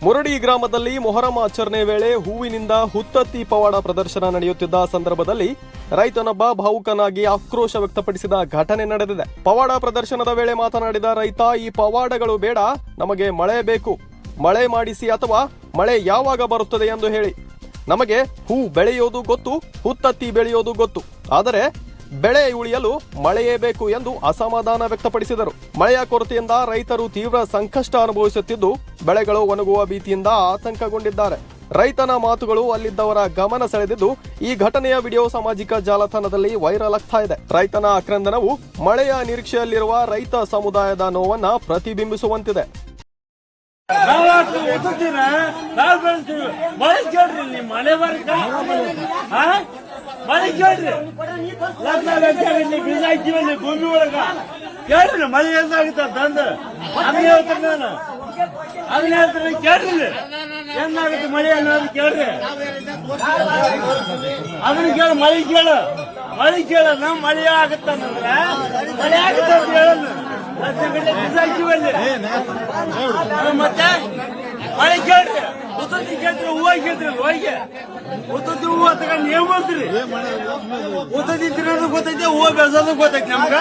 ಮುರಡಿ ಗ್ರಾಮದಲ್ಲಿ ಮೊಹರಂ ಆಚರಣೆ ವೇಳೆ ಹೂವಿನಿಂದ ಹುತ್ತತ್ತಿ ಪವಾಡ ಪ್ರದರ್ಶನ ನಡೆಯುತ್ತಿದ್ದ ಸಂದರ್ಭದಲ್ಲಿ ರೈತನೊಬ್ಬ ಭಾವುಕನಾಗಿ ಆಕ್ರೋಶ ವ್ಯಕ್ತಪಡಿಸಿದ ಘಟನೆ ನಡೆದಿದೆ. ಪವಾಡ ಪ್ರದರ್ಶನದ ವೇಳೆ ಮಾತನಾಡಿದ ರೈತ, ಈ ಪವಾಡಗಳು ಬೇಡ, ನಮಗೆ ಮಳೆ ಬೇಕು, ಮಳೆ ಮಾಡಿಸಿ ಅಥವಾ ಮಳೆ ಯಾವಾಗ ಬರುತ್ತದೆ ಎಂದು ಹೇಳಿ. ನಮಗೆ ಹೂ ಬೆಳೆಯೋದು ಗೊತ್ತು, ಹುತ್ತತ್ತಿ ಬೆಳೆಯೋದು ಗೊತ್ತು, ಆದರೆ ಬೆಳೆ ಉಳಿಯಲು ಮಳೆಯೇ ಬೇಕು ಎಂದು ಅಸಮಾಧಾನ ವ್ಯಕ್ತಪಡಿಸಿದರು. ಮಳೆಯ ಕೊರತೆಯಿಂದ ರೈತರು ತೀವ್ರ ಸಂಕಷ್ಟ ಅನುಭವಿಸುತ್ತಿದ್ದು ಬೆಳೆಗಳು ಒಣಗುವ ಭೀತಿಯಿಂದ ಆತಂಕಗೊಂಡಿದ್ದಾರೆ. ರೈತನ ಮಾತುಗಳು ಅಲ್ಲಿದ್ದವರ ಗಮನ ಸೆಳೆದಿದ್ದು ಈ ಘಟನೆಯ ವಿಡಿಯೋ ಸಾಮಾಜಿಕ ಜಾಲತಾಣದಲ್ಲಿ ವೈರಲ್ ಆಗ್ತಾ ಇದೆ. ರೈತನ ಆಕ್ರಂದನವು ಮಳೆಯ ನಿರೀಕ್ಷೆಯಲ್ಲಿರುವ ರೈತ ಸಮುದಾಯದ ನೋವನ್ನ ಪ್ರತಿಬಿಂಬಿಸುವಂತಿದೆ. ಮಳೆ ಕೇಳ್ರಿ, ಬೀಜ ಹಾಕಿವಲ್ಲಿ ಭೂಮಿ ಒಳಗ ಕೇಳ್ರಿ, ಮಳೆ ಏನಾಗುತ್ತೆ ತಂದ ಅದನ್ನ ಹೇಳ್ತಾರೆ. ನಾನು ಅದನ್ನ ಹೇಳ್ತಾರೆ, ಕೇಳ್ರಿ ಏನಾಗುತ್ತೆ ಮಳೆ ಅನ್ನೋದು ಕೇಳ್ರಿ. ಅದನ್ನ ಕೇಳ, ಮಳೆ ಕೇಳ ಮಳೆ ಆಗತ್ತಂದ್ರೆ ಮಳೆ ಆಗುತ್ತೆ ಅಂತ ಹೇಳೋಣ. ಬೀಜ ಹಾಕಿವಲ್ಲಿ ಮತ್ತೆ ಮಳೆ ಕೇಳ್ರಿ, ಉತ್ತತ್ತಿ ಕೇಳ್ರಿ, ಹೂವು ಕೇಳ್ರಿ, ಹೋಗಿ ಉತ್ತತ್ತಿ ಹೂವು ತಗೊಂಡು ಏನ್ ಮಾಡ್ತೀರಿ? ಉತ್ತತ್ತಿ ತಿನ್ನೋದು ಗೊತ್ತೈತೆ, ಹೂವು ಬೆಳೆಸೋದು ಗೊತ್ತೈತೆ ನಮ್ಗ.